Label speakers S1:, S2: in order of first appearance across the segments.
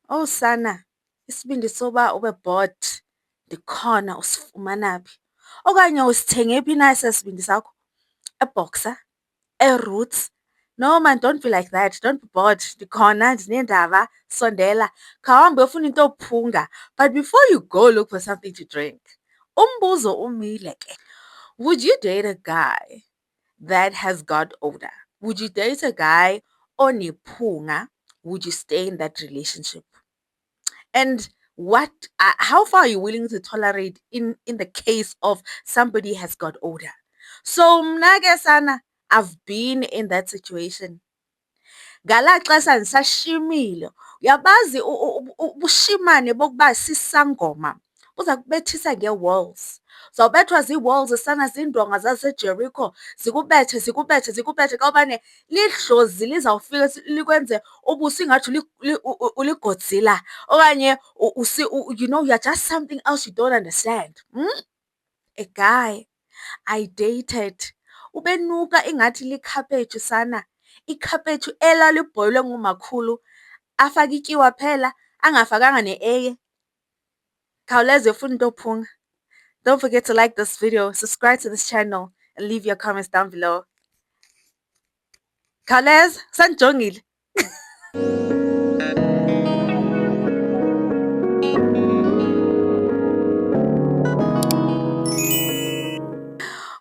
S1: Oh sana, isibindi soba ube bored ndikhona usifumana phi? Okanye usithenge phi na esaa sibindi sakho? EBoxer? ERoots? No man, don't be like that. Don't be bored. Ndikhona ndineendaba. Sondela. Khawuhambe uyofuna into yophunga. But before you go look for something to drink, umbuzo umile ke. Would you date a guy that has got older? Would you date a guy onephunga? Would you stay in that relationship? And how far are you willing to tolerate in the case of somebody has got older? So mna ke sana, I've been in that situation. Ngalaa xesha ndisashimile, uyabazi ubushimane bokuba sisangoma buza kubethisa ngee-walls. Uzawubethwa zii-walls sana, ziindonga zaseJericho, zikubethe, zikubethe, zikubethe xa ubane lidlozi lizawufika likwenze ubuso ingathi uliGodzilla okanye you know, you're just something else you don't understand. A guy I dated ubenuka ingathi likhaphetshu sana, ikhaphetshu elalibhoyilwe ngumakhulu, afake ityiwa phela angafakanga ne-eye. Khawuleza uyofuna into yophunga. Don't forget to like this video, subscribe to this channel, and leave your comments down below. Khawuleza, sandijongile.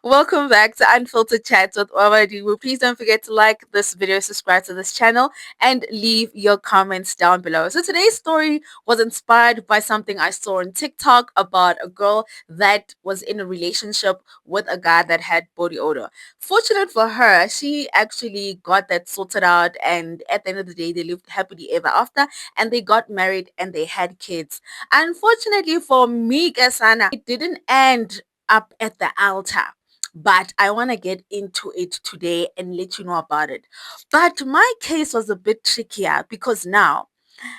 S1: Welcome back to Unfiltered Chats with Wawadiwu. Please don't forget to like this video, subscribe to this channel, and leave your comments down below. So today's story was inspired by something I saw on TikTok about a girl that was in a relationship with a guy that had body odor. Fortunate for her, she actually got that sorted out, and at the end of the day, they lived happily ever after, and they got married and they had kids. Unfortunately for me, Kasana, it didn't end up at the altar, but I want to get into it today and let you know about it. But my case was a bit trickier because now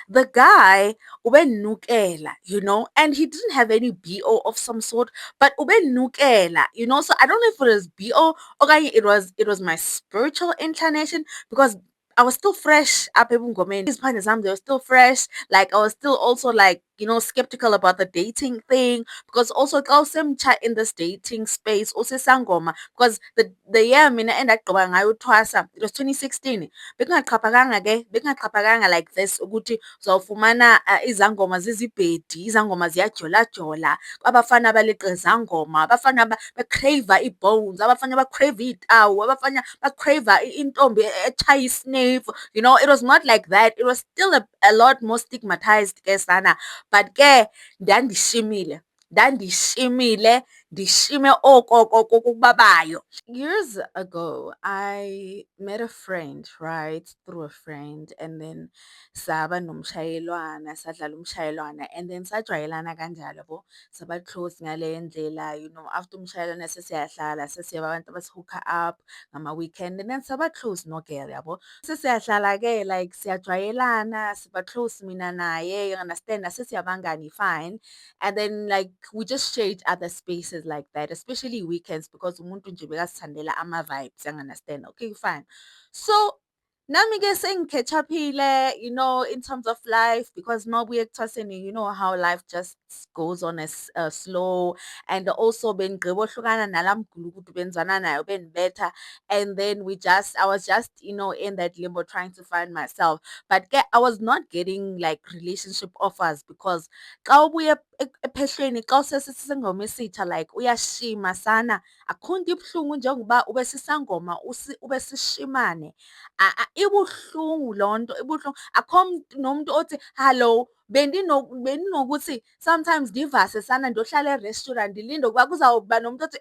S1: the guy ubenukela, you know, and he didn't have any BO of some sort, but ubenukela, you know. So I don't know if it was BO or it was my spiritual inclination because I was still fresh up ebungomeni. His partners, they were still fresh. Like I was still also like, you know, skeptical about the dating thing because also chat in this dating space also sangoma because the year mina endagqiba ngayo uthwasa, it was 2016. Bekungaqhaphakanga like this ukuthi uzawufumana izangoma zizibhedi, izangoma ziyajola-jola, abafana baleqa izangoma, abafana becrave ii-bones, abafana bacrave iitawu, abafana bacrave intombi etshaya isneyifu. You know, it was not like that. It was still a lot more stigmatized ke sana. But ke ndandishimile, ndishime okokoko kubabayo. Years ago, I met a friend, right, through a friend, and then saba nomshayelwana, sadlala umshayelwana, and then sajwayelana kanjalo yabo, saba close ngale ndlela, you know, after umshayelwana sesiyahlala, sesiyaba abantu abasi-hook up ngama-weekend, and then saba close no-girl yabo. Sesiyahlala-ke, like siyajwayelana, siba close mina naye, you understand, sesiyabangani, fine. And then like we just share each other spaces like that, especially weekends because umuntu nje bekasithandela ama-vibes, you understand? Okay, fine. So nami ke sengiketchaphile, you know, in terms of life because mabuye ekuthwaseni, you know how life just goes on as slow, and also benigqibohlukana nala mgulukudu benzana nayo benibetha, and then I was just, you know, in that limbo trying to find myself. But I was not getting like relationship offers because xa ubuya ephehlweni, xa usesisangoma esitsha, like uyashima sana, akukho nto ibuhlungu njengoba ube sisangoma ube sishimane. Ibuhlungu loo nto, ibuhlungu. Akukho nomntu othi, hallo, bendinokuthi sometimes ndivase sana ndiyohlala e-restaurant ndilinde ukuba kuzawuba nomntu othi,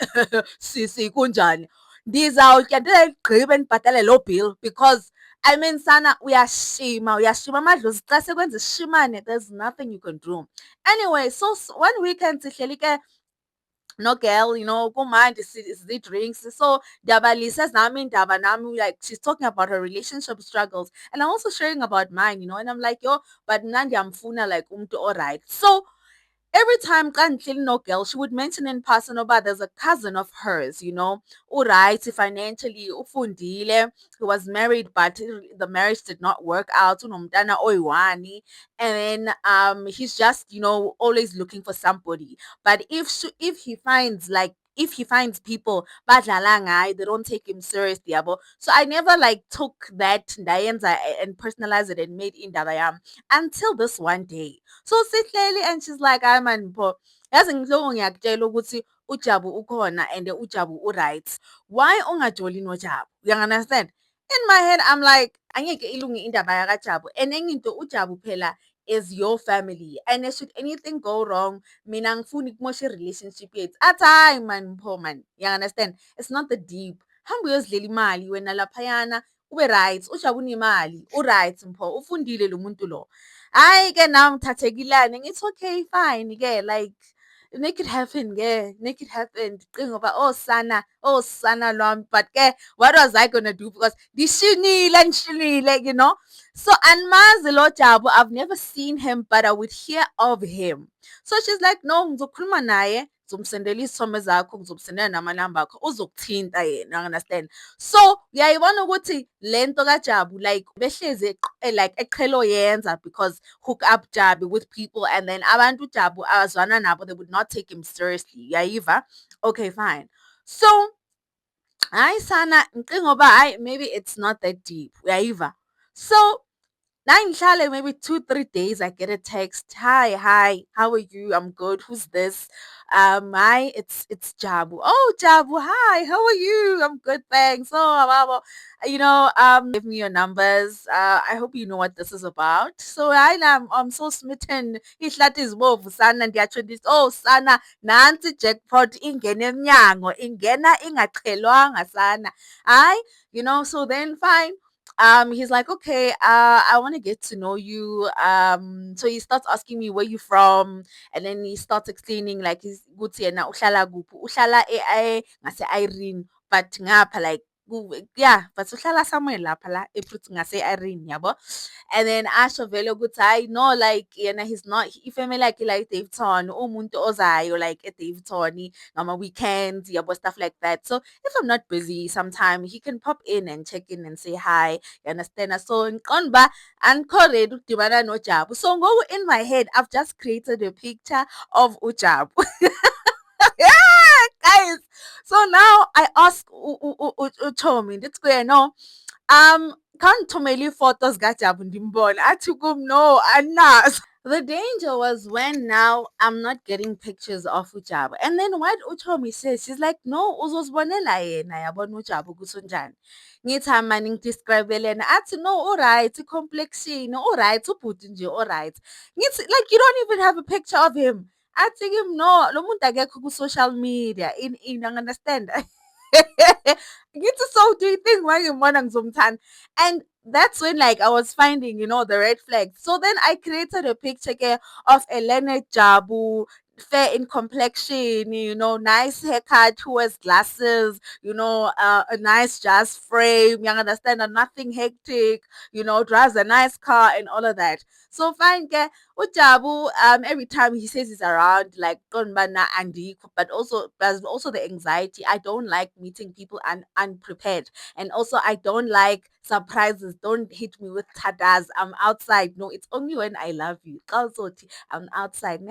S1: sisi kunjani? Ndizawutya ndigqibe ndibhatale loo bill because I mean sana uyashima, uyashima amadlozi xa sekwenza ishimane, there's nothing you can do. Anyway, so one weekend sihleli ke no-girl, you know, kumandi drinks. So ndiyabalisa ezam iindaba nami, like she's talking about her relationship struggles and I'm also sharing about mine, you know, and I'm like, yo, but mna ndiyamfuna like umntu orayithi. So every time kantle no girl, she would mention in person about there's a cousin of hers, right, financially, ufundile, he was married, but the marriage did not work out. Unomntana oyi-one, and then he's just, always looking for somebody. But if he finds people badlala ngaye, they don't take him seriously, yabo. So I never like took that ndayenza and personalized it and made indaba yami until this one day. So sihleli and she's like, hayi man Mpho, yazi ngihloko ngiyakutshela ukuthi uJabu ukhona and uJabu u-right. Why ungajoli noJabu? You understand? In my head, I'm like, angeke ilunge indaba yakaJabu. And enye into uJabu phela is your family. And should anything go wrong, mina angifuni kumosha relationship yethu. Athi hayi man Mpho man. You understand? It's not the deep. Hamba uyozidlela imali wena laphayana ube right. uJabu unemali, u-right Mpho. Ufundile lo muntu lo. Hhayi-ke nawe ngithathekilane ngithi okay fine-ke like make it happen-ke, make it happen. Ndicinga ngoba sana lwami, but-ke what was I gonna do because ndishinile. So andimazi lo Jabu, I've never seen him but I would hear of him. So she's like, no, ngizokhuluma naye, ngizomsendela izithombe zakho, ngizomsendela namanamba akho, uzokuthinta yena, understand? So uyayibona ukuthi lento kaJabu like behlezi like eqhelo yenza because hook up Jabu with people and then abantu Jabu azwana nabo, they would not take him seriously. Uyayiva? Okay, fine. So hayi sana ngicinga ngoba hayi maybe it's not that deep. Uyayiva? So nangihlale maybe 2-3 days, I get a text. Hi, how are you? I'm good. Who's this? Hi, it's Jabu. Oh, Jabu, hi, how are you? I'm good, thanks. Oh, wow, give me your numbers. I hope you know what this is about. So I'm so smitten. Ihlathi izibovu sana ndiyatsho oh sana nansi jackpot ingena emnyango, ingena ingaqhelwanga sana. Hayi, so then fine. He's like, okay, I want to get to know you. So he starts asking me where you from, and then he starts explaining like he's good yena uhlala kuphi, uhlala ngase Irene, but ngapha like yeah, but uhlala somewhere lapha la ePruth ngase Irene, yabo. And then asho vele ukuthi hayi no, like yena he's not, ifamily yakhe like Daveyton, umuntu ozayo like eDaveyton ngama weekends, yabo, stuff like that. So if I'm not busy sometime, he can pop in and check in and say hi. You understand? So ngiqonda uba andikho ready ukudibana noJabu. So ngoku in my head, I've just created a picture of uJabu. Yeah, guys. So now I ask uTomi, ndithi kuye no, khandithumela ii-photos kaJabu ndimbone. Athi kum no, andinazo. The danger was when now I'm not getting pictures of uJabu. And then what uTomi says, she's like, no, uzozibonela yena yabona uJabu ukuthi unjani. Ngithi hayi man ngidescribe-ele yena. Athi no, alright, i-complexion, alright, ubhuti nje alright. Ngithi like you don't even have a picture of him. Athi kimi no, lo muntu akekho ku-social media in understand? Ngithi so do you think mangimubona ngizomthanda? And that's when like I was finding, the red flags. So then I created a picture of Elena Jabu, fair in complexion, nice haircut, who wears glasses, a nice jazz frame, you understand, and nothing hectic, drives a nice car and all of that. So fine, uJabu, every time he says he's around, like Konbana Andy, but also there's also the anxiety. I don't like meeting people unprepared. And also I don't like surprises. Don't hit me with tadas. I'm outside. No, it's only when I love you. I'm outside.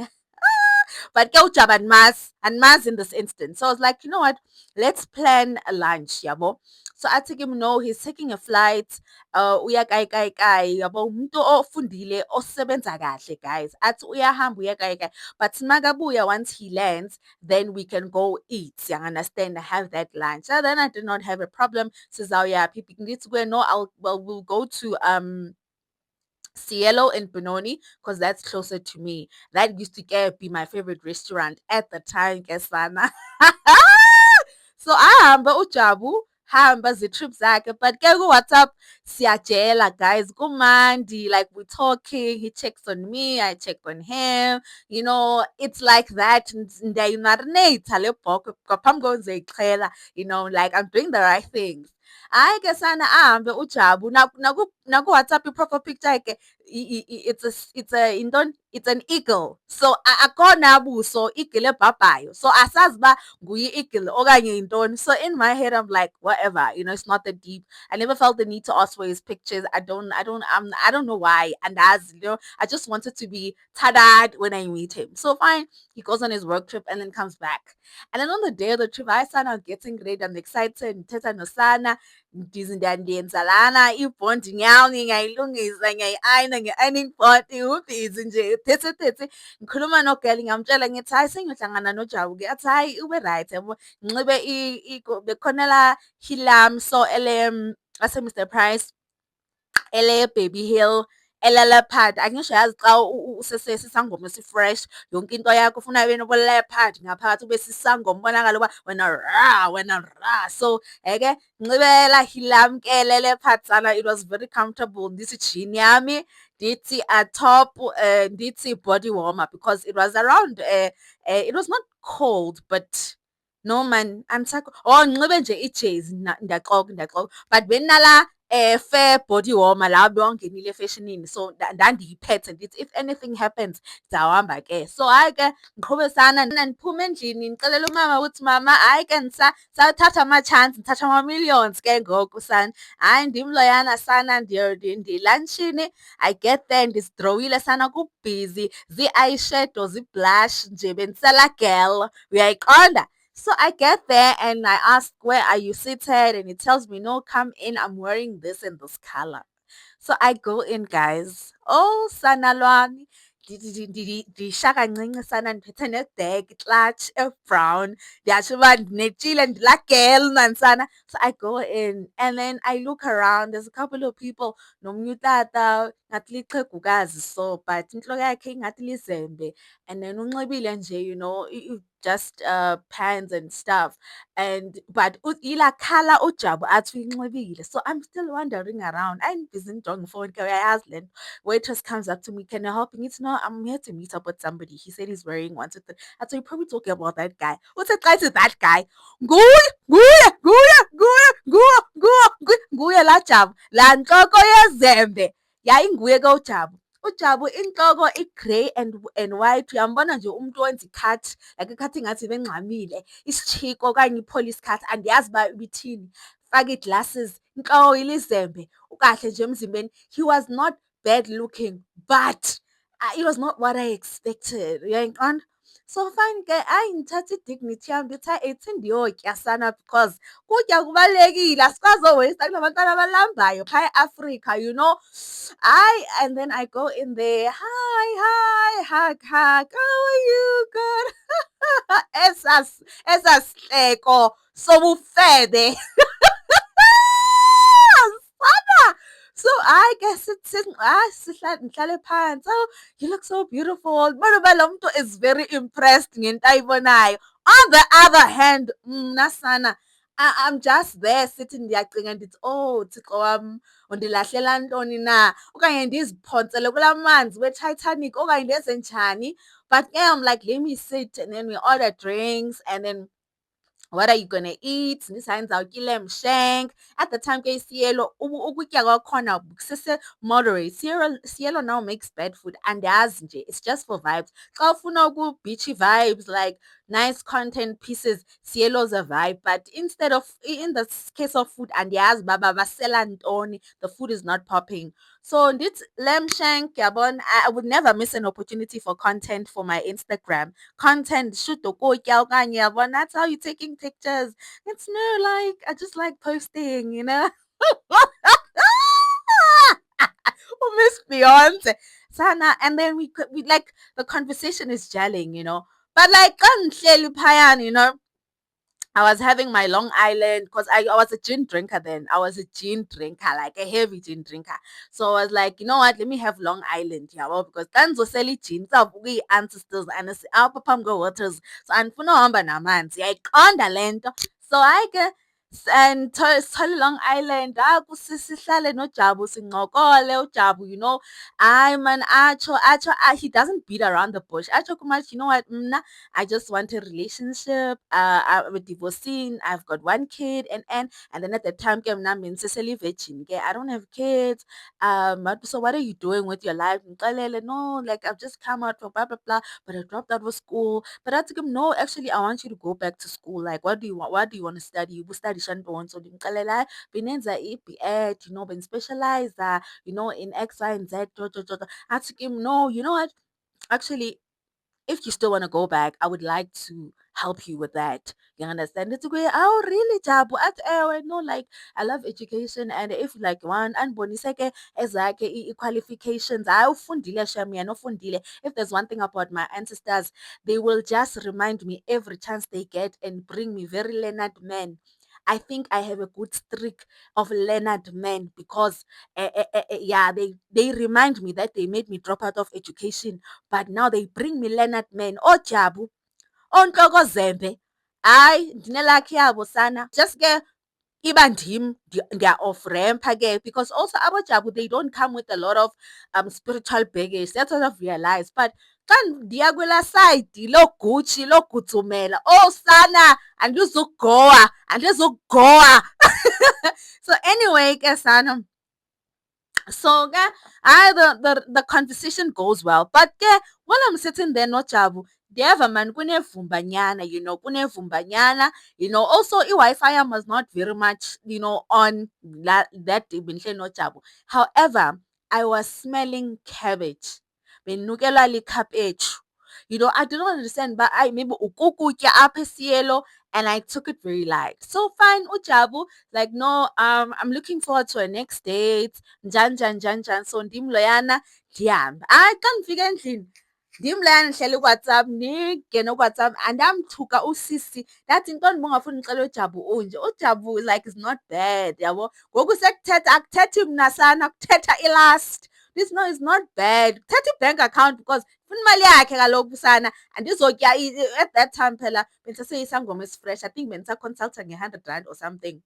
S1: But go job and mass in this instance. So I was like, you know what? Let's plan a lunch, yabo. So I took him, no, he's taking a flight. Uya kai, yabo. Umuntu ofundile, osebenza kahle, guys. Athi uyahamba uya kai. But magabuya, once he lands, then we can go eat. You understand? Have that lunch. So then I did not have a problem. Says, oh yeah, people need to go. No, we'll go to Cielo in Benoni because that's closer to me. That used to be my favorite restaurant at the time, Kesana. So ahamba uJabu, hamba trip zakhe, but ke ku-WhatsApp siyajela guys, kumandi, like we're talking, he checks on me, I check on him, it's like that. Ndiyayimarinate le bhokwe ngaphambi kokuzoyichela, like I'm doing the right things. Hayi ke sana ahambe uJabu naku-WhatsApp i-profile picture yakhe it's an eagle. So akona buso eagle ebhabhayo. So asazi ba nguye eagle okanye yintoni. So in my head I'm like whatever, it's not that deep. I never felt the need to ask for his pictures. I don't know why. And I just wanted to be tada when I meet him. So fine, he goes on his work trip and then comes back. And then on the day of the trip, I started getting ready. I'm excited. Ndithetha nosana, ndiyenza lana i-bonding yami ngiyayilungisa, ngiyayi-ayina nge-ironing board, ubhizi nje thethi. Ngikhuluma nogeli ngiyamtshela ngithi, hhayi sengiyohlangana noJabu-ke. Athi, hhayi ube-right yabo. Nginxibe bekhona la hilam so ase-Mr Price ele-Baby Hill, ele-leopard. Angisho yazi xa usesisangoma esi-fresh, yonke into yakho ufuna ibe nobu-leopard ngaphakathi, ube sisangoma ubonakale uba wena ra. So ngincibela hilam ke le-leopard sana, it was very comfortable. Ndithi jean yami, ndithi top, ndithi body warmer because it was around, it was not cold but no man nginxibe nje ijezi ndiyaxoka but benala fair body warmer la bewungenile efashionini, so ndandiyiphethe ndithi if anything happens ndizawuhamba ke. So hayi ke ngiqhube sana ndiphume endlini ndixelela umama ukuthi mama hayi ke sawuthatha ama-chance, ndithatha ama-millions ke ngoku sana. Hayi ndim loyana sana ndilantshini. I get there ndizidrowile sana kubhizi, zii-eyeshadow, zii-blush nje bendisela girl, uyayiqonda. So I get there and I ask, where are you seated? And he tells me, no, come in. I'm wearing this and this color. So I go in, guys. Oh, sana lwami. Ndisha kancinci sana ndiphethe ne-bag, clutch brown. Ndiyatsho uba ndinetshile ndilaa girl man sana. So I go in and then I look around. There's a couple of people. Nomnye utata ngathi lixhegokazi so, but intloko yakhe ingathi lizembe. And then unxibile nje, just pants and stuff. But ila color uJabu athi uyinxibile. So I'm still wandering around. I'm busy ngijonga ifowuni ke uyayazi le nto. Waitress comes up to me, can I help you? Ngithi, no, I'm here to meet up with somebody. He said he's wearing one, two, three. I thought you're probably talking about that guy. Uthi xa ithi that guy, nguye la Jabu, laa ntloko yezembe yayinguye ke uJabu. uJabu intloko i-grey and white, uyambona nje umntu owenza i-cut, like i-cut ingathi ibengxamile, isitshiko okanye i-police cut, andiyazi uba ibithini. Faka ii-glasses, intloko ilizembe, ukahle nje emzimbeni. He was not bad looking, but it was not what I expected, uyayiqonda? So fine ke, hayi ndithatha i-dignity yam ndithi hayi ithi ndiyotya sana because ukutya kubalulekile, asikazoweyista kula bantwana abalambayo phaya eAfrika. Hayi, and then I go in there, hi, hug, how are you? Good. Esas sihleko sobufebe. Sana. So I guess ndihlale phansi. Oh, you look so beautiful. Bona uba lo mntu is very impressed ngento ayibonayo. On the other hand, mna sana, I'm just there sitting ndiyacinga ndithi, oh Thixo wam, undilahlela ntoni na? Okanye ndiziphontsele kulaa manzi weTitanic okanye ndenze njani? But ke I'm like, let me sit, and then we order drinks, and then what are you gonna eat? Ndithi hayi ndizawutya ilamb shank. At the time ke iSielo ukutya kwakhona kusese-moderate. Sielo now makes bad food. Andiyazi nje, it's just for vibes. Xa ufuna beachy vibes, like nice content pieces, Sielo's a vibe. But in the case of food, andiyazi uba basela ntoni, the food is not popping. So ndithi lamb shank, yabona, I would never miss an opportunity for content for my Instagram. Content, shoot ukutya okanye, yabona, that's how you're taking pictures. It's no, like, I just like posting. Miss Beyonce. Sana, and then we like, the conversation is gelling. But like, I was having my Long Island because I was a gin drinker then. I was a gin drinker, like a heavy gin drinker. So I was like, you know what? Let me have Long Island, because tanzosela gin, sabuka ii-ancestors and apha phambi kwe-waters. So andifuna uhamba namanzi, yayiqonda le nto. So hayi ke and sithole Long Island. Sihlale noJabu sincokole uJabu, hayi man atsho, he doesn't beat around the bush. Atsho kumathi, you know what, mna, I just want a relationship. I'm a divorcee. I've got one kid, and then at the time, ke mna bendisesele virgin. Ke I don't have kids. So what are you doing with your life? Ngixelele, no, like I've just come out from blah blah blah, but I dropped out of school. But I told him, no, actually, I want you to go back to school. Like, what do you want? What do you want to study? You study Shanton. So ngixelele, hayi, benenza i-B.Ed, benispecialize, in X, Y, and Z. I told him, no, you know what? Actually, if you still want to go back, I would like to help you with that. You understand? It's okay. Oh, really, Jabu? At no, like I love education, and if like one and boniseke ezake qualifications, I ufundile shami and ufundile. If there's one thing about my ancestors, they will just remind me every chance they get and bring me very learned men. I think I have a good streak of learned men because, yeah, they remind me that they made me drop out of education, but now they bring me learned men. Ojabu, Ontokozembe. Hayi, ndinelakhi yabo sana. Just ke iba ndim off ramp ke, because also abojabu, they don't come with a lot of spiritual baggage. That's what I've realized. But xa ndiya kwelaa side loGucci, logutsumela, oh sana, andizukugowa. So anyway, ke sana, so ke the conversation goes well. But ke while I'm sitting there noJabu, ndiyeva man kunevumbanyana, kunevumbanyana. Also i-Wi-Fi yam was not very much, on that day bendihleli noJabu. However, I was smelling cabbage. Bendinukelwa likhaphetshu. I did not understand, but I maybe ukukutya apha esiyelo, and I took it very light. So fine, uJabu, like, no, I'm looking forward to a next date. Njani njani njani njani. So ndim loyana, ndihambe. Hayi, xa ndifika endlini, ndim loyana ndihleli kuWhatsApp, ndingene kuWhatsApp, andamthuka usisi. Ndathi, yintoni ubungafuni ndixele uJabu unje? UJabu, like, is not bad, yabo. Ngoku sekuthetha, akuthethi mna sana, kuthetha ilast. This no is not bad. Kuthetha i-bank account because funa imali yakhe kaloku sana. Andizotya at that time phela bendisaseyisangoma esifresh. I think bendisaconsulta nge-R100 or something.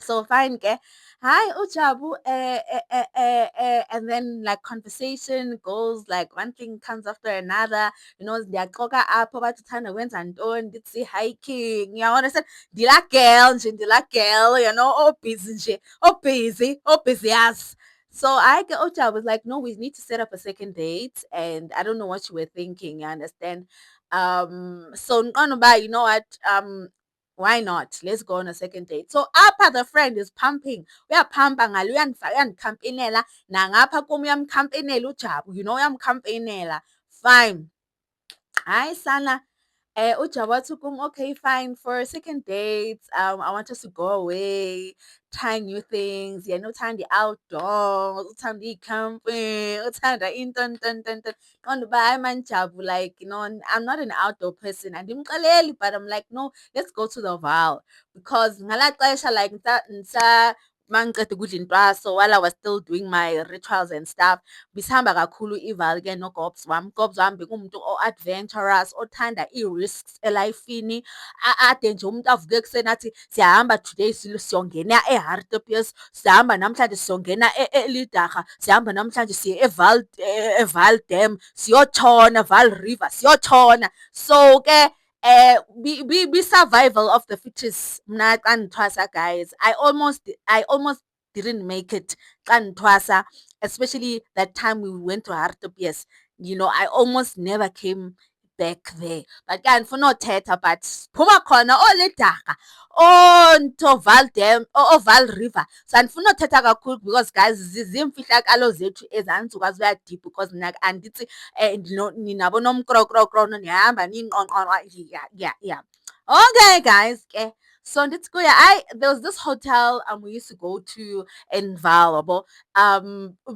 S1: So fine ke. Hi, uJabu, and then like conversation goes, like one thing comes after another. Ndiyaxoka apho bathi uthanda kwenza ntoni, ndithi hiking. You understand? Ndilaa girl nje, ndilaa girl, obusy nje, obusy yazi. So I get Ocha was like, no, we need to set up a second date. And I don't know what you were thinking, you understand? So Nkonoba, you know what? Why not? Let's go on a second date. So apha the friend is pumping. Uyaphampa ngalo, uyandikhampenela. Nangapha kum uyamkhampenela uJabu, uyamkhampenela. Fine. Hayi sana, uJabu wathi kum, okay, fine, for a second date, I want us to go away, try new things. Yena uthanda i-outdoors, uthanda i-camping, uthanda into. Qonda uba hayi man Jabu, like, I'm not an outdoor person. Andimxeleli, but I'm like, no, let's go to the Vaal. Because ngalaa xesha, like, uma ngiceda ukudla intwaso, while I was still doing my rituals and stuff, bisihamba kakhulu i-Vaal ke noGobs wam. Gobs wam bekuwumuntu o-adventurous, othanda ii-risks elifini. Ade nje umuntu avuke ekuseni athi, siyahamba today siyongena eHartebees, siyahamba namhlanje siyongena eLidarha, siyahamba namhlanje siye eVaal Dam, siyotshona, Vaal River, siyotshona. So ke be survival of the fittest. Mna xa ndithwasa, guys, I almost didn't make it xa ndithwasa, especially that time we went to Hartebees. I almost never came back there. But ke andifuna uthetha, but phuma khona ooLidarha, Vaal Dam, Vaal River. So andifuna uthetha kakhulu because, guys, ziimfihlakalo zethu ezi andizukwazi uya deep because mna andithi ninabo nomkrokrokro nihamba niyinqonqonqa. Yeah. Okay, guys, ke. So ndithi kuye, there was this hotel we used to go to in Vaal, yabo.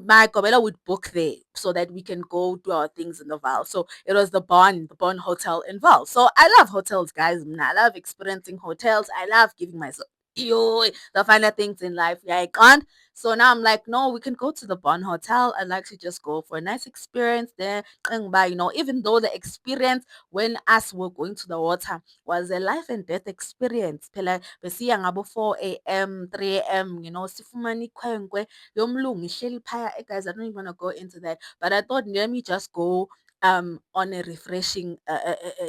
S1: My Gobela would book there so that we can go do our things in the Vaal. So it was the Bon Hotel in Vaal. So I love hotels, guys. I love experiencing hotels. I love giving myself Yo, the finer things in life. Yeah, I can't. So now I'm like, no, we can go to the Bon Hotel. I'd like to just go for a nice experience there. And by, even though the experience when us were going to the water was a life and death experience. Phela besiya ngabo 4 a.m., 3 a.m., sifumana ikhwenkwe yomlungu ihleli phaya. Guys, I don't even want to go into that. But I thought, let me just go on a refreshing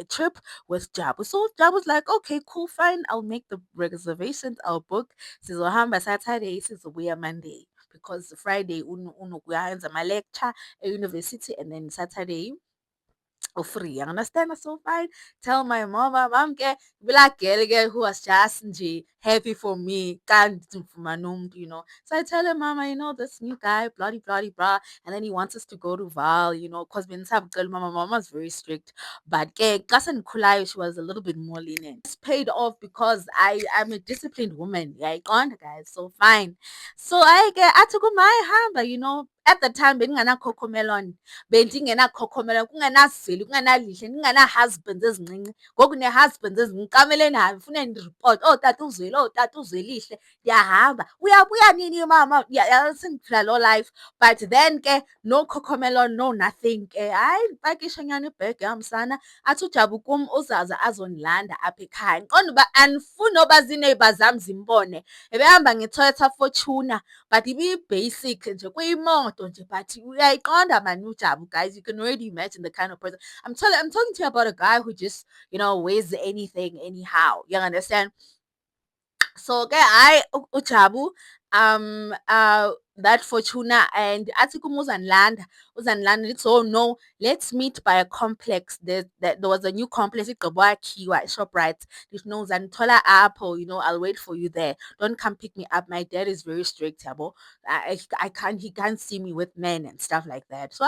S1: trip with Jabu. So Jabu's like, okay, cool, fine. I'll make the reservations. I'll book. Sizohamba Saturday, sizobuya Monday. Because Friday unokuyenza my lecture at university and then Saturday free. You understand? So fine. Tell my mom, ke black girl who was just happy for me, can't do for my num. So I tell her, Mama, this new guy, bloody, bloody, blah. And then he wants us to go to Val, because when girl, mama's very strict. But ke cousin Kulai, she was a little bit more lenient. It's paid off because I'm a disciplined woman. Yeah, I can't, guys. So fine. So I took my hamba. At the time, being an cocoa melon. Bendingenakhokhomela, kungenazwelo, kungenalihle, ndingena-husbands ezincinci. Ngoku nee-husbands ezincinci kamele nayo funeka ndiripote, "Oh tata uzwele, oh tata uzwelihle." Ndiyahamba, "Uyabuya nini mama?" Sendiphila loo life. But then ke no cocomelon, no nothing ke. Hayi, ndipakishe nyani ibhegi yam sana, athi uJabu kum uzaze azondilanda apha ekhaya. Ndiqonda uba andifuni noba ziineighbour zam zimbone. Ebehamba ngeToyota Fortuner but ibi-basic nje, kuyimoto nje, but uyayiqonda man uJabu, guys. You can already imagine the kind of person. I'm talking to you about a guy who just, weighs anything anyhow. You understand? So ke hayi uJabu that Fortuna and athi kum uzandilanda lithi, "Oh no, let's meet by a complex." There was a new complex igqiba kwakhiwa eShoprite. Lithi, "No, uzandithola apho, I'll wait for you there. Don't come pick me up. My dad is very strict, yabo. I can't he can't see me with men and stuff like that." So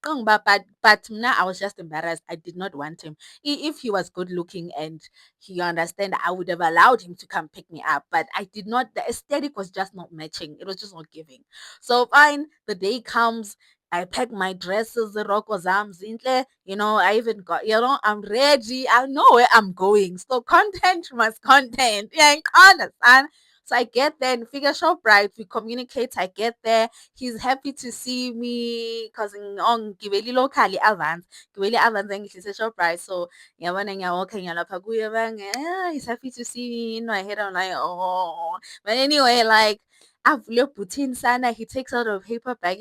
S1: but mna I was just embarrassed. I did not want him. If he was good looking and you understand, I would have allowed him to come pick me up, but I did not. The aesthetic was just not matching. It was just not giving. So fine, the day comes. I pack my dresses, the rokos, zintle. I even got, I'm ready. I know where I'm going. So content must content. Yeah, I understand. So I get there and figure Shoprite. We communicate. I get there. He's happy to see me because on Giveli locally avance. Giveli avance and he says Shoprite. So yabona ngiyawalka ngiyalapha kuye he's happy to see me. In my head, I'm like, oh. But anyway, like, avule ebhuthini sana, he takes out a paper bag,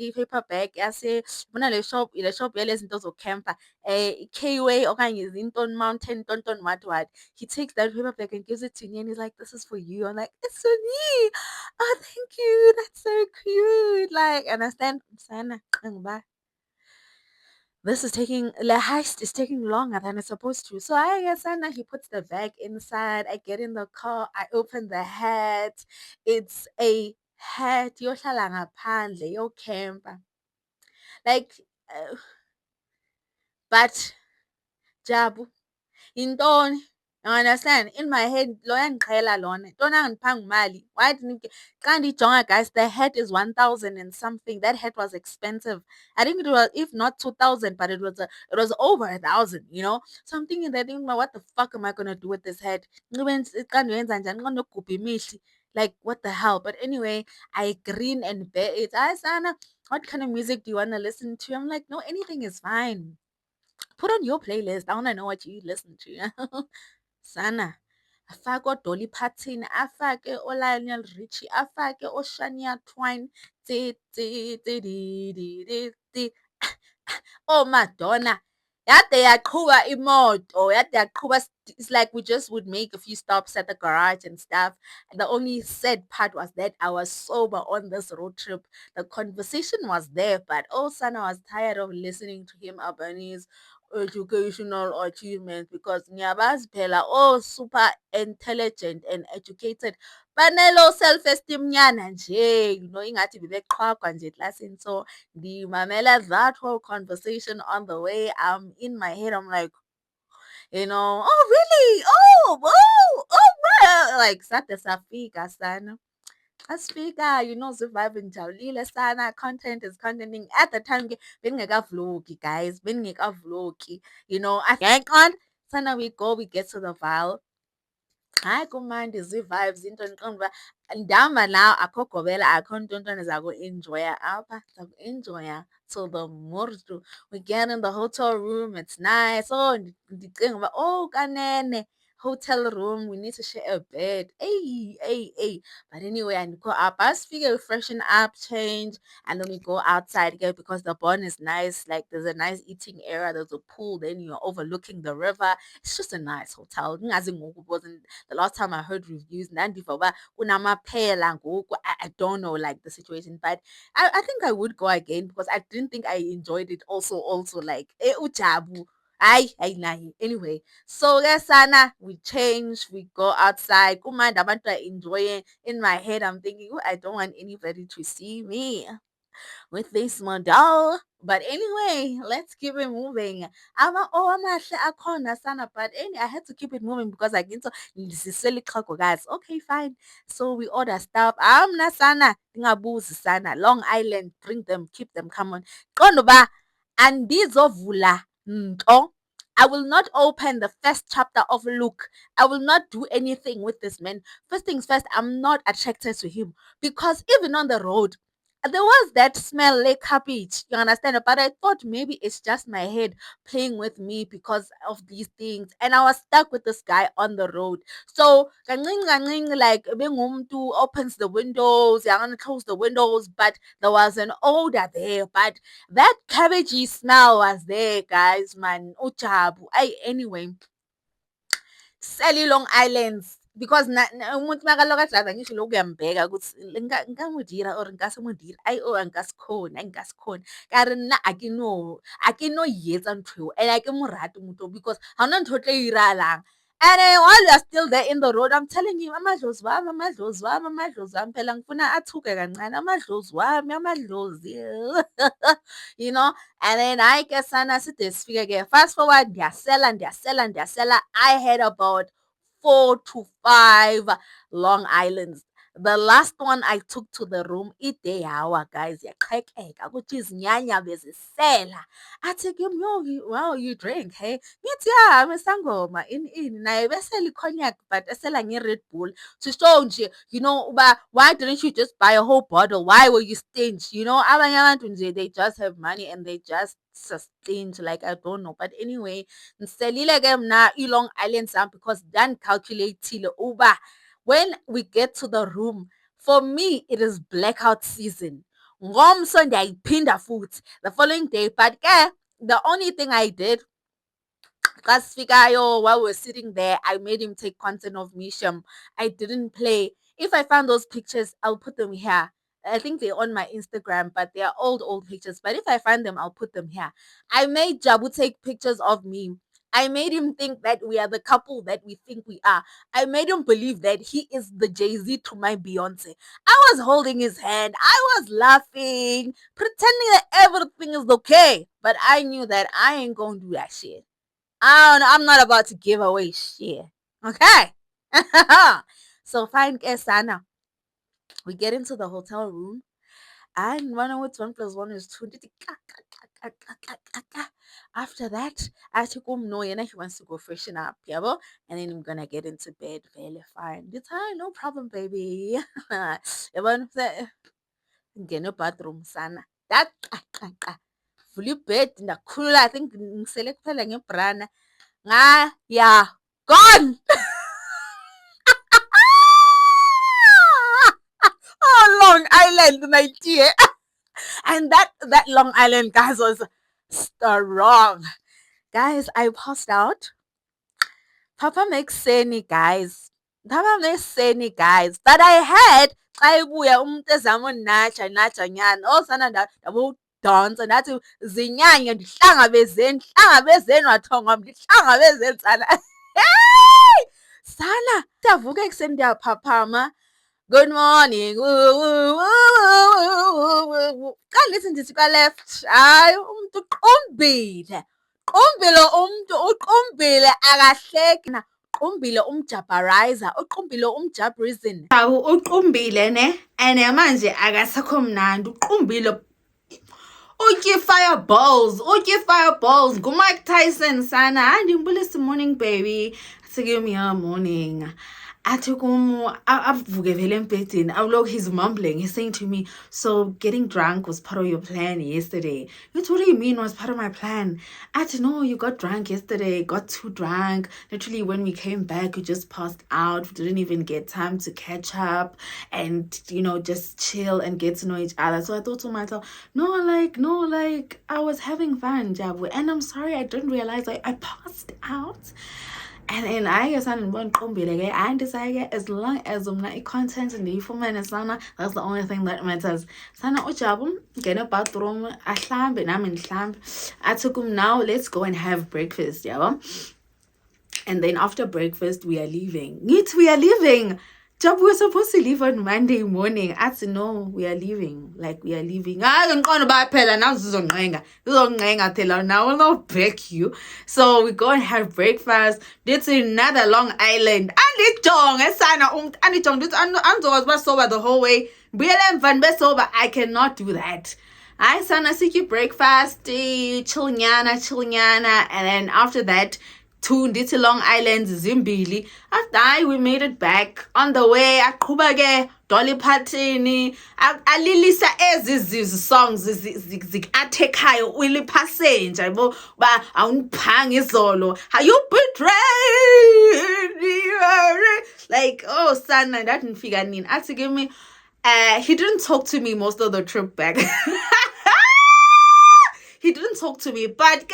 S1: yase ubona le shop yalezinto zokukhempa, i-K-Way okanye ziNtoni Mountain, Tonton what. He takes that paper bag and gives it to me and he's like, "This is for you." I'm like, "It's for me. Oh, thank you. That's so cute." Like, understand? Sana, this is taking the heist is taking longer than it's supposed to. So I guess and he puts the bag inside. I get in the car. I open the hat. It's a hat. Yohlala ngaphandle, yocamper. Like, uh, but Jabu. Yintoni? You understand? In my head, lo yandiqhela lona. Yintoni angandiphanga imali? Why didn't you xa ndiyijonga, guys, the hat is 1,000 and something. That hat was expensive. I think it was, if not 2,000, but it was over 1,000. So I'm thinking that, what the fuck am I gonna do with this hat? Xa ndiyenza njani? Xa ndinogubha imihli? Like, what the hell? But anyway, I grin and bear it. Hi, Sana, what kind of music do you wanna listen to? I'm like, no, anything is fine. Put on your playlist. I wanna know what you listen to. Sana, afake oDolly Parton, afake oLionel Richie, afake oShania Twain, ti ti ti di di di di. OMadonna. Yade yaqhuba imoto, yade yaqhuba. It's like we just would make a few stops at the garage and stuff. The only sad part was that I was sober on this road trip. The conversation was there, but oh, son, I was tired of listening to him about his educational achievements because ngiyabazi phela, oh, super intelligent and educated, banelo self-esteem nyana nje, ingathi bebeqhwagwa nje eklasini. So ndimamela that whole conversation on the way. I'm in my head, I'm like, "Oh really? Oh, oh, oh, wow." Like sade safika sana. Asifika, zivibe ngijabulile sana. Content is contenting. At the time ke bengingekavlogi, guys. Bengingekavlogi. I sana we go, we get to the Val. Hayi kumandi zii-vibes into ndiqonda uba ndihamba nawe akho gqobela akho ntontwana zaku-enjoya apha, zaku-enjoya till the mortu. We get in the hotel room, it's nice. Oh, ndicinga uba oh kanene, hotel room, we need to share a bed. Eyi, eyi, eyi. But anyway, andikho apha. Asifike we freshen up, change, and then we go outside again because the barn is nice. Like there's a nice eating area, there's a pool, then you're overlooking the river. It's just a nice hotel. Ngingazi ngoku it wasn't the last time I heard reviews, ndandiva uba kunamaphela ngoku. I don't know like the situation, but I think I would go again because I didn't think I enjoyed it also like ujabu. Hayi nayi. Anyway, so ke sana we change, we go outside. Kumandi abantu are enjoying. In my head, I'm thinking, "Ooh, I don't want anybody to see me with this model." But anyway, let's keep it moving. Amahle akhona sana, but I had to keep it moving because I get so ndisisela ixhego guys. Okay, fine. So we order stuff. Mna sana ndingabuzi sana. Long Island, bring them, keep them, come on. Qonda uba andizovula nto. I will not open the first chapter of Luke. I will not do anything with this man. First things first, I'm not attracted to him because even on the road, there was that smell like cabbage, you understand? But I thought maybe it's just my head playing with me because of these things. And I was stuck with this guy on the road. So kancing, like bengumuntu opens the windows, you're gonna close the windows, but there was an odor there. But that cabbagey smell was there, guys, man. Ujabu. Anyway, Sally Long Islands because umuntu makaloku adrayiva ngisho lokhu uyambheka ukuthi nkamudira or nkasemudira ayi angikasikhona ka re nna a ke no etsa ntho eo and a ke mo rate motho because ga ona ntho tlo e iralang. And while you're still there in the road, I'm telling him, amadlozi wami, phela ngifuna athuke kancane, amadlozi. You know, and then hayi ke sana side sifike ke fast forward ndiyasela. I had about 4 to 5 Long Islands. The last one I took to the room ide yawa guys, yaqhekeka ukuthi izinyanya bezisela. Athi kimi, "Yo, wow, you drink, hey?" Ngithi, "Ya, mesangoma, ini." Naye besela i-cognac but esela nge-Red Bull to show nje, you know, uba why didn't you just buy a whole bottle? Why were you stingy? You know, abanye abantu nje they just have money and they just stingy, like I don't know. But anyway, ngiselile ke mna i-Long Island zam because ndandicalculatile uba when we get to the room, for me it is blackout season. Ngomso ndiyayiphinda futhi the following day. But ke the only thing I did xa sifikayo while we're sitting there, I made him take content of Misham. I didn't play. If I found those pictures, I'll put them here. I think they're on my Instagram, but they are old pictures. But if I find them, I'll put them here. I made Jabu take pictures of me. I made him think that we are the couple that we think we are. I made him believe that he is the Jay-Z to my Beyonce. I was holding his hand. I was laughing, pretending that everything is okay. But I knew that I ain't gonna do that shit. I'm not about to give away shit. Okay? So fine, Kesana. We get into the hotel room and one with 1+1 is 2. After that, I took him no yena he wants to go freshen up, yabo? And then I'm gonna get into bed. Very fine. It's fine, no problem, baby. Yabona ngene bathroom sana. That vula ibhedi ndakhulula, I think ngisele kuphela ngebrana. Yeah, gone. Oh, Long Island, my dear. And that Long Island, guys, was strong. Guys, I passed out. Papa makes senny, guys. But I had xa ebuya umuntu ezama unatsha nyana osana ndabo dansa ndathi zinyanya ndihlangabezeni wathongwa ndihlangabezeni sana. Hey! Sana ndiyavuka ekuseni ndiyaphaphama. Good morning. Xa ndithi ndithi kwa-left, hayi umntu uqumbile. Uqumbile akahleki na. Uqumbile umjabharayiza, uqumbile umjabrizin. Hawu uqumbile ne and manje akasekho mnandi. Uqumbile utye fireballs nguMike Tyson sana. Hayi ndimbulisa morning baby. Athi give me a morning. athi avuke vele embhedeni, awulokhu he's mumbling, he's saying to me, so getting drunk was part of your plan yesterday. What do you mean was part of my plan? Athi, no, you got drunk yesterday, got too drunk. Literally when we came back, we just passed out. We didn't even get time to catch up and, you know, just chill and get to know each other. So I thought to myself, no, I was having fun, Jabu. And I'm sorry, I didn't realize I passed out. And then I guess I decided as long as content and the information sana, that's the only thing that matters. Sana ujabu, get a bathroom, ahlambe nami nhlambe. I took him now, let's go and have breakfast, yeah. And then after breakfast, we are leaving. We are leaving. Job, we're supposed to leave on Monday morning. I said, no, we are leaving. Like, we are leaving. I don't know about Pella. Now, now, I'll not beg you. So, we go and have breakfast. It's another Long Island. And it's Jong. And it's Jong. Was sober the whole way. I cannot do that. I sana siki breakfast, chilnyana. And then after that, to Nditi Long Island Zimbili. After we made it back on the way, Akubage, Dolly Parton, Alilisa these songs, Atekayo, Willy Passenger, but Pang is solo. How you betrayed? Like, oh, son, that didn't figure in. Actually, give me, he didn't talk to me most of the trip back. He didn't talk to me, but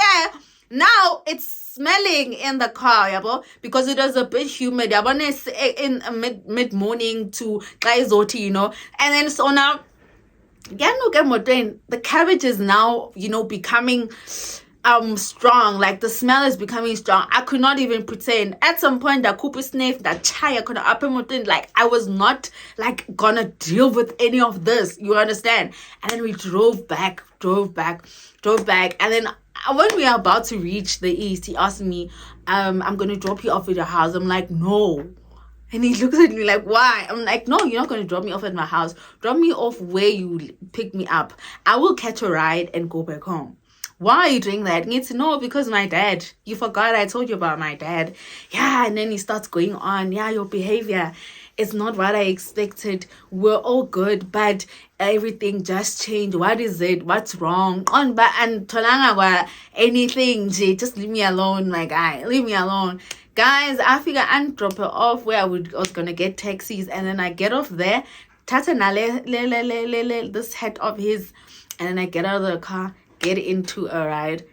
S1: now it's smelling in the car, yabo, because it was a bit humid. In mid-morning to Kaizoti, you know. And then so now, the cabbage is now, you know, becoming strong. Like the smell is becoming strong. I could not even pretend. At some point, the couple sniffed that chai. I could up like I was not like gonna deal with any of this. You understand? And then we drove back. And then when we are about to reach the east, he asked me, I'm gonna drop you off at your house. I'm like, no. And he looks at me like, why? I'm like, no, you're not going to drop me off at my house. Drop me off where you pick me up. I will catch a ride and go back home. Why are you doing that? Need to know because my dad. You forgot I told you about my dad. Yeah, and then he starts going on. Yeah, your behavior is not what I expected. We're all good, but everything just changed. What is it? What's wrong? And tolanga anything. Just leave me alone, my guy. Leave me alone. Guys, I figure I'd drop her off where I was gonna get taxis, and then I get off there, tata this hat of his, and then I get out of the car, get into a ride.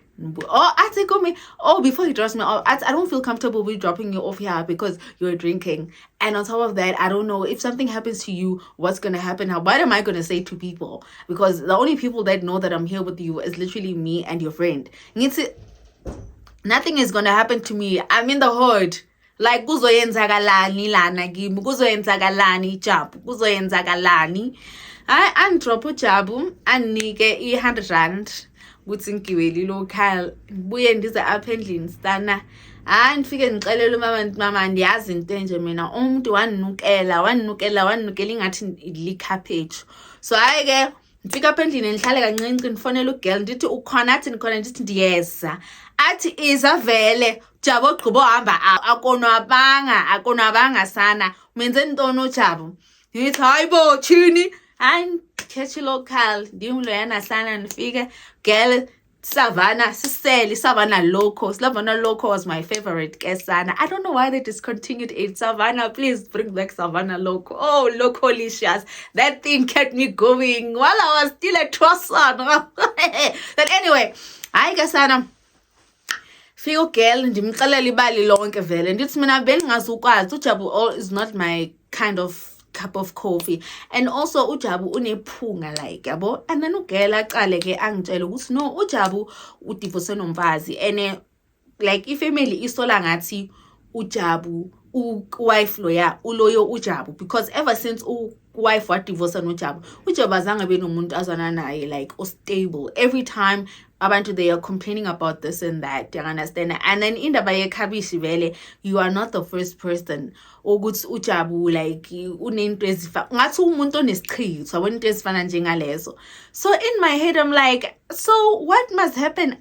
S1: Oh, I take me. Oh, before he drops me off, I don't feel comfortable with dropping you off here because you're drinking. And on top of that, I don't know if something happens to you, what's gonna happen now? What am I gonna say to people? Because the only people that know that I'm here with you is literally me and your friend. Nothing is gonna happen to me. I'm in the hood. Like kuzoyenzakalani lana kimi, kuzoyenzakalani Jabu, kuzoyenzakalani. I drop uJabu anike i100 kuthi ngiweli local buye ndize apha endlini sana. Ndifike ngixelele mama ndiyazi into nje mina umuntu waninukela ingathi likhaphetshu. So hayi ke ndifika apha endlini ndihlale kancinci ndifonela ugirl ndithi ukhona athi ndikhona ndithi ndiyeza. Athi iza vele Jabu ogqiba ohamba akonwabanga sana. Umenze ntoni uJabu? Ndithi hayibo chini and catch local ndimloyana sana ndifike girl Savannah Savannah Loco was my favorite kesana. I don't know why they discontinued it. Savannah, please bring back Savannah Loco. Oh, Locolicious, that thing kept me going while I was still at Twasan. But anyway, I kesana feel girl ndimxelela ibali lonke vele ndithi mina bengingazukwazi uJabu is not my kind of cup of coffee. And also uJabu unephunga like yabo. And then ugirl aqale ke angitshela ukuthi no uJabu udivorce nomfazi and like ifamily isola ngathi uJabu wife lawyer uloyo uJabu because ever since wife what divorce noJabu azange benomuntu azana naye like stable. Every time abantu they are complaining about this and that, you understand? And then indaba yekhabishi vele, you are not the first person ukuthi uJabu like unento ezifana ngathi umuntu onesichitho yabona into ezifana njengalezo. So in my head I'm like, so what must happen?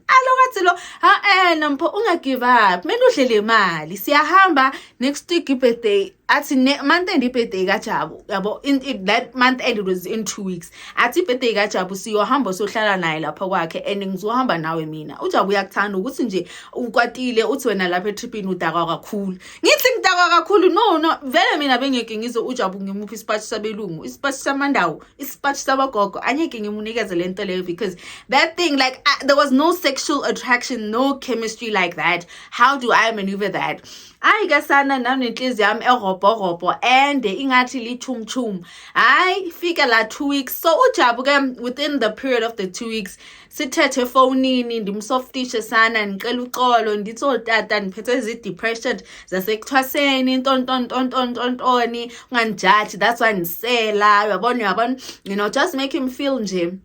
S1: wena mpho ungagive up, mele udlele imali, siyahamba next week ibirthday. Athi month end ibirthday kaJabu yabo, in that month end it was in 2 weeks. Athi ibirthday kaJabu siyohamba sohlala naye lapha kwakhe and ngizohamba nawe mina. uJabu uyakuthanda ukuthi nje ukwatile uthi wena lapha etripini udakwa kakhulu. Ngithi ngidakwa kakhulu, no vele mina bengeke ngizo uJabu ngimuphi isipathi sabelungu, isipathi samandawo, isipathi sabagogo, anyeke ngimunikeze lento leyo, because that thing, like there was no sexual attraction, no chemistry like that. How do I maneuver that? Hayi ke sana nami nenhliziyo yami erobho and ingathi lichumchum. Hayi fika la 2 weeks. So uJabu ke within the period of the 2 weeks sithethe efonini, ndimsoftishe sana, ngicela uxolo, ndithi otata ndiphethe izi-depression zasekuthwaseni, ntontontoni, unganijudge, that's why ndisela, uyabona, you know, just make him feel nje.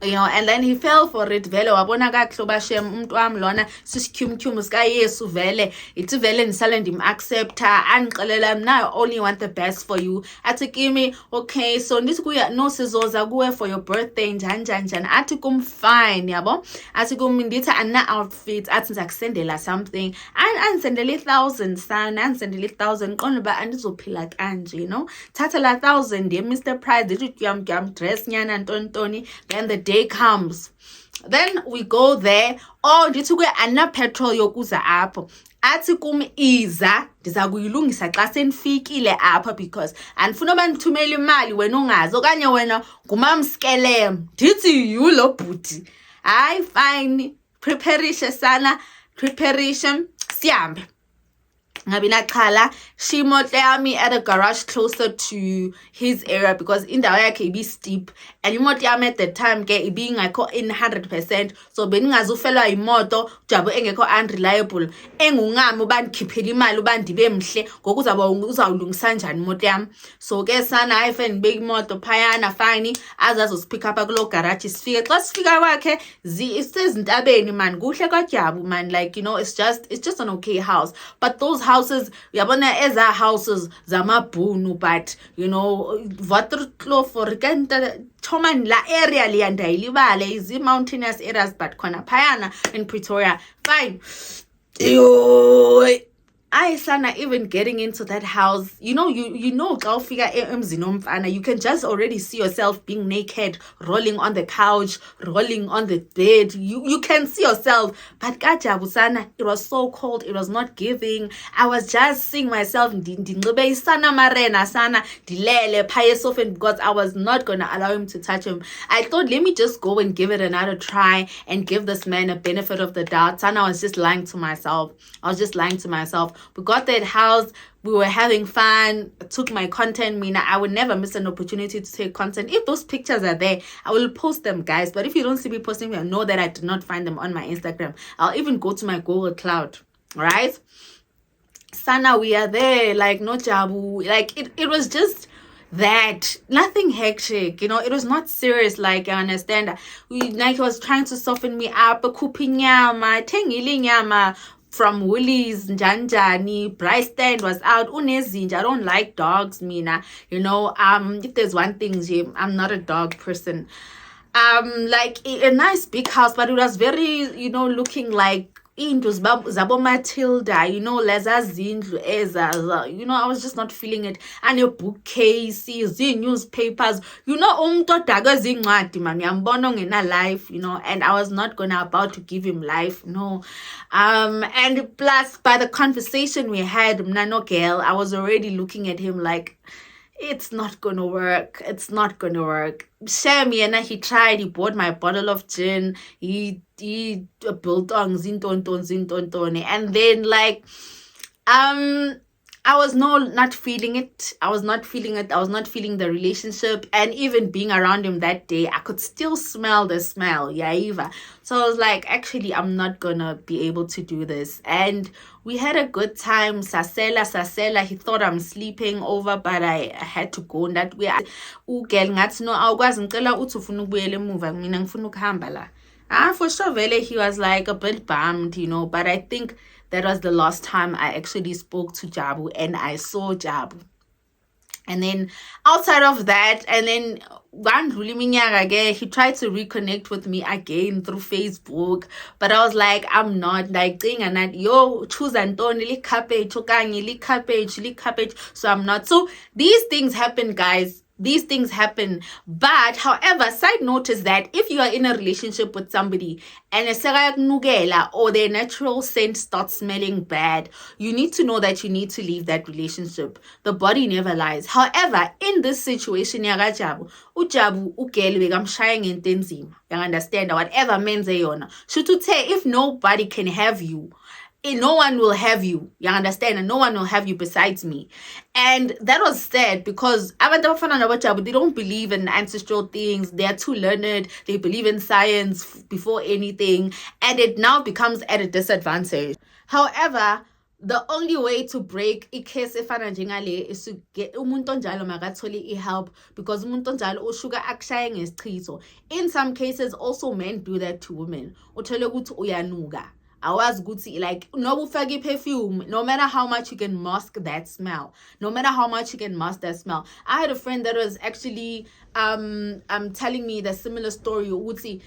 S1: You know, and then he fell for it vele, wabona kakuhle bashem umuntu wami lona sisikhumkhum sika Yesu vele, ithi vele nisale ndim-accepta, andixelela mna I only want the best for you. Athi kimi, okay, so ndithi kuya no sizoza kuwe for your birthday njani, athi kum fine, yabo, athi kum ndithi ana outfit, athi ndizakusendela something, andisendele 1,000 sana, andisendele 1,000, qonda uba andizophila kanje, you know, thatha la 1,000 ye Mr Price, ndithi gyam dress nyana ntontoni, then the day comes, then we go there. Ndithi kwe ana petrol yokuza apho, athi kum iza ndiza kuyilungisa xa senifikile apha, because andifuna uba ndithumele imali wena ungazi, okanye wena ngumamskelem. Ndithi you lo bhuti, hayi fine, preparation, sihambe. Ngabi naxhala, shimoto yami at a garage closer to his area, because indawo yakhe ibi steep, and imoto yami at the time ke ibingekho in 100%, so beningazufelwa imoto Jabu engekho unreliable, engungami uba ndikhiphela imali uba ndibe mhle ngoku uzawulungisa njani imoto yami. So ke sana hayi fe ndibeke imoto phayana fine, azazospick up kulo garage. Sifike xa sifika kwakhe isezintabeni man, kuhle kaJabu man, like, you know, it's just an okay house, but those houses yabona eza houses zamabhunu, but you know waterkloof for kanta Thoman la area liya ndayilibale izi mountainous areas, but khona phayana in Pretoria fine. I sana, even getting into that house, you know xa ufika emzini womfana, you can just already see yourself being naked, rolling on the couch, rolling on the bed, you can see yourself. But kaJabu sana, it was so cold, it was not giving. I was just seeing myself ndinxibe isana marena sana, dilele phaya esofeni, because I was not gonna allow him to touch him. I thought, let me just go and give it another try and give this man a benefit of the doubt. Sana, I was just lying to myself. We got that house, we were having fun, I took my content, Mina. I would never miss an opportunity to take content. If those pictures are there, I will post them, guys. But if you don't see me posting them, know that I did not find them on my Instagram. I'll even go to my Google Cloud, right? Sana, we are there, like, no Jabu, like, it was just that, nothing hectic, you know, it was not serious, like, I understand. Like, he was trying to soften me up, khuphi nyama, thengile nyama from Woolies, Njanjani, Bryce Stand was out, unezinja. I don't like dogs, Mina, you know, if there's one thing, Jim, I'm not a dog person. Like, a nice big house, but it was very, you know, looking like into zabo Matilda, you know, leza zindlu eza, you know, I was just not feeling it. And your bookcases, the newspapers, you know, daga zincwadi man, yambona ngena life, you know, and I was not about to give him life, no. And plus, by the conversation we had, mnano girl, I was already looking at him like, it's not gonna work. Shame, he tried, he bought my bottle of gin, he built on zinton, and then like, I was not feeling it. I was not feeling the relationship. And even being around him that day, I could still smell the smell. Yaiva. So I was like, actually, I'm not gonna be able to do this. And we had a good time. Sasela. He thought I'm sleeping over, but I had to go. And that way, for sure, Vele, he was like a bit bummed, you know, but I think that was the last time I actually spoke to Jabu and I saw Jabu. And then outside of that, and then he tried to reconnect with me again through Facebook. But I was like, I'm not like and that yo choose Antoni li cabbage, li cabbage. So I'm not. So these things happen, guys. These things happen. But however, side note is that if you are in a relationship with somebody and or their natural scent starts smelling bad, you need to know that you need to leave that relationship. The body never lies. However, in this situation, uJabu ugel bekamshaya ngento enzima. You understand? Whatever menze yona. Shoulduthe if nobody can have you, no one will have you. You understand? And no one will have you besides me. And that was sad because they don't believe in ancestral things. They are too learned. They believe in science before anything. And it now becomes at a disadvantage. However, the only way to break icase efana njengale is to get umuntu onjalo makathole help, because umuntu onjalo ushuka akushaye ngesichitho. In some cases also men do that to women. Uthole ukuthi uyanuka. Awazi ukuthi like noba ufake perfume, no matter how much you can mask that smell, I had a friend that was actually telling me the similar story ukuthi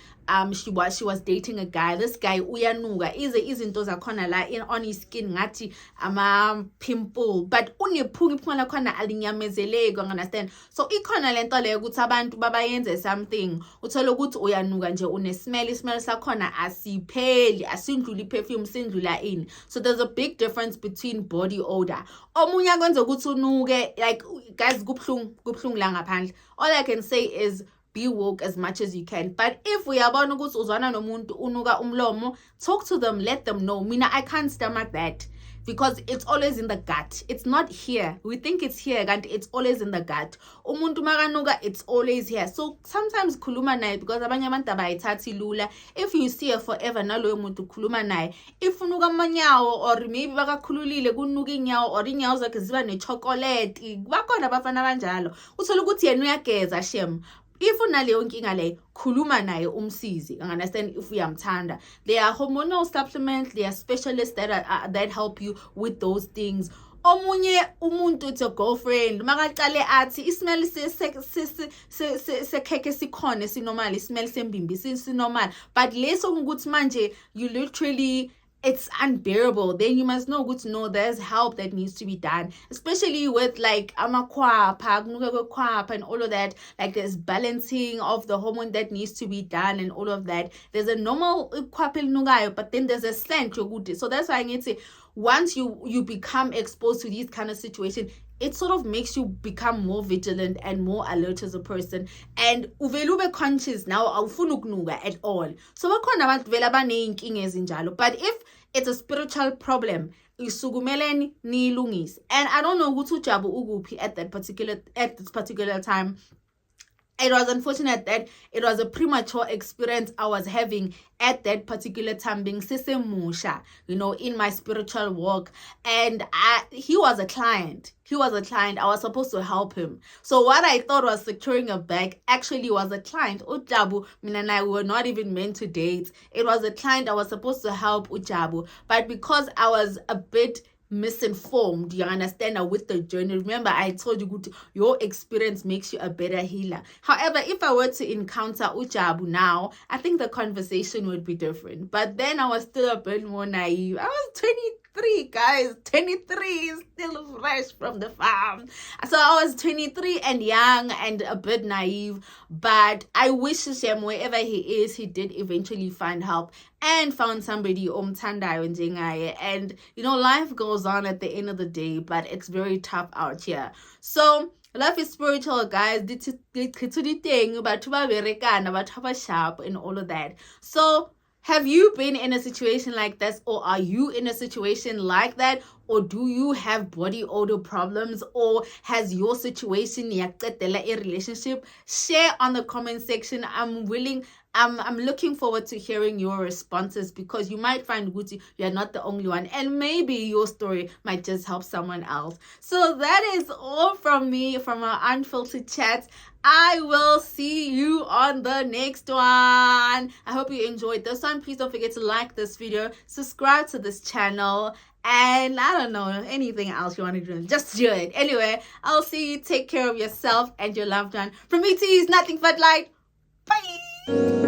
S1: she was dating a guy. This guy uyanuka izinto zakhona la on his skin ngathi ama pimple, but unephunga iphunga lakhona alinyamezeleki, understand? So ikhona lento leyo ukuthi abantu babayenze something, uthola ukuthi uyanuka nje ismell sakhona asipheli, asindluli perfume, sindlula in. So there's a big difference between body odor. Omunye akwenza ukuthi unuke, like guys kubhlungu la ngaphandle. All I can say is be woke as much as you can. But if we are ukuthi uzwana nomuntu unuka umlomo, talk to them, let them know. Mina, I can't stomach that because it's always in the gut. It's not here. We think it's here, and it's always in the gut. Umuntu makanuka, it's always here. So sometimes khuluma naye, because abanye abantu abayithathi lula. If you see her forever naloyo muntu khuluma naye. If unuka amanyawo, or maybe bakakhululile kunuka inyawo, or inyawo zakhe ziba nechocolate, bakhona abafana kanjalo. Uthola ukuthi yena uyageza shem. If unaleyo nkinga le, khuluma naye umsizi. Understand? If uyamthanda, there are hormonal supplements, there are specialists that help you with those things. Omunye umuntu with your girlfriend makaqale athi ismell sekheke sikhona sinormal, ismell sembimbi sinormal, but leso ukuthi manje you literally it's unbearable, then you must know good to know there's help that needs to be done, especially with like amakwapa and all of that. Like there's balancing of the hormone that needs to be done and all of that. There's a normal kwapel nugayo, but then there's a scent. So that's why I need to say, once you become exposed to these kind of situations, it sort of makes you become more vigilant and more alert as a person, and uvele conscious now awufuni ukunuka at all. So bakhona abantu vele abaneyinkinga ezinjalo, but if it's a spiritual problem, isukumeleni niyilungise. And I don't know ukuthi uJabu ukuphi at this particular time. It was unfortunate that it was a premature experience I was having at that particular time, being sisemusha, in my spiritual walk. And he was a client. I was supposed to help him. So what I thought was securing a bag actually was a client. uJabu, mina and I were not even meant to date. It was a client I was supposed to help uJabu. But because I was a bit misinformed, you understand, with the journey. Remember, I told you your experience makes you a better healer. However, if I were to encounter uJabu now, I think the conversation would be different. But then I was still a bit more naive. I was 23, guys. 23 is still fresh from the farm. So I was 23 and young and a bit naive. But I wish him wherever he is, he did eventually find help and found somebody omthandayo njengaye. And life goes on at the end of the day, but it's very tough out here. So life is spiritual, guys. Sharp and all of that. So have you been in a situation like this, or are you in a situation like that? Or do you have body odor problems, or has your situation a relationship? Share on the comment section. I'm willing I'm looking forward to hearing your responses, because you might find Gucci you're not the only one, and maybe your story might just help someone else. So that is all from me, from our unfiltered chats. I will see you on the next one. I hope you enjoyed this one. Please don't forget to like this video, subscribe to this channel, and I don't know, anything else you want to do, just do it. Anyway, I'll see you. Take care of yourself and your loved one. From me to you is nothing but light. Bye.